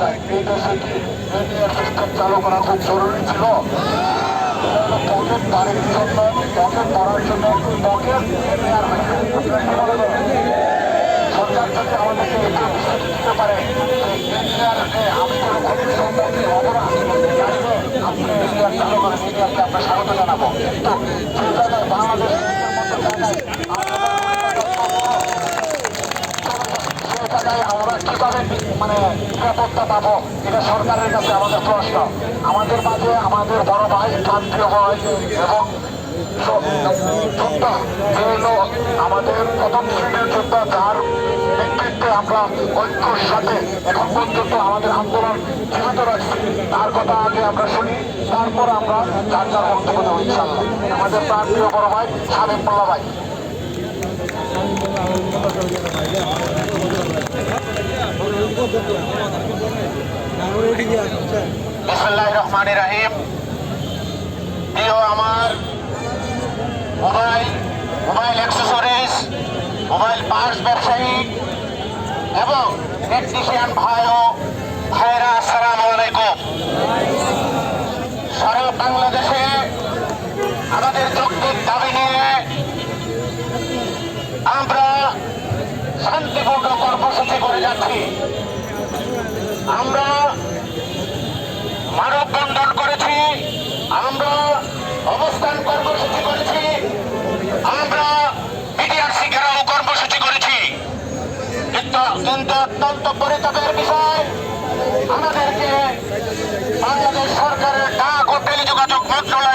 যায়। এই দেশে কি ইউনিয়ন সিস্টেম চালু করা খুব জরুরি ছিল? পকেট বাড়ির জন্য, পকেট ভরার জন্য পকেট ইউনিয়ন হয়েছে। আপনারা কি মনে করেন? সরকার যদি আমাদেরকে একটু বিস্তৃতি দিতে পারে যে ইউনিয়নে আমি কোনো ক্ষতির সম্মুখীন হবো না, তাহলে আপনি ইউনিয়ন চালু করেন, ইউনিয়নকে আমরা স্বাগত জানাবো। কিন্তু যে জায়গায় বাংলাদেশ মতো জায়গায় সেই জায়গায় আমরা কিভাবে মানে নিরাপত্তা পাবো, এটা সরকারের কাছে আমাদের প্রশ্ন। আমাদের মাঝে আমাদের বড় ভাই, প্রান্তীয় ভাই এবং যোদ্ধা যে হলো আমাদের প্রথম শ্রেণীর যোদ্ধা, যার নেতৃত্বে আমরা ঐক্যর সাথে এখন পর্যন্ত আমাদের আন্দোলন জীবিত রাখছি, তার কথা আগে আমরা শুনি, তারপর আমরা যার যার বক্তব্য দেবো ইনশাল্লাহ। আমাদের প্রান্তীয় বড় ভাই শামীম মোল্লা ভাই। বিসমিল্লাহির রহমানির রহিম। প্রিয় আমার মোবাইল অ্যাক্সেসরিজ, মোবাইল পার্টস ব্যবসায়ী এবং টেকনিশিয়ান ভাইরা, আসসালামু আলাইকুম। সারা বাংলাদেশে আমাদের যৌক্তিক দাবি নিয়ে আমরা শান্তিপূর্ণ কর্মসূচি করে যাচ্ছি। আমরা মানববন্ধন করেছি, আমরা অবস্থান কর্মসূচি করেছি, আমরা বিটিআরসি ঘেরাও কর্মসূচি করেছি। কিন্তু অত্যন্ত পরিতাপের বিষয়, আমাদেরকে বাংলাদেশ সরকারের ডাক ও টেলিযোগাযোগ মন্ত্রণালয়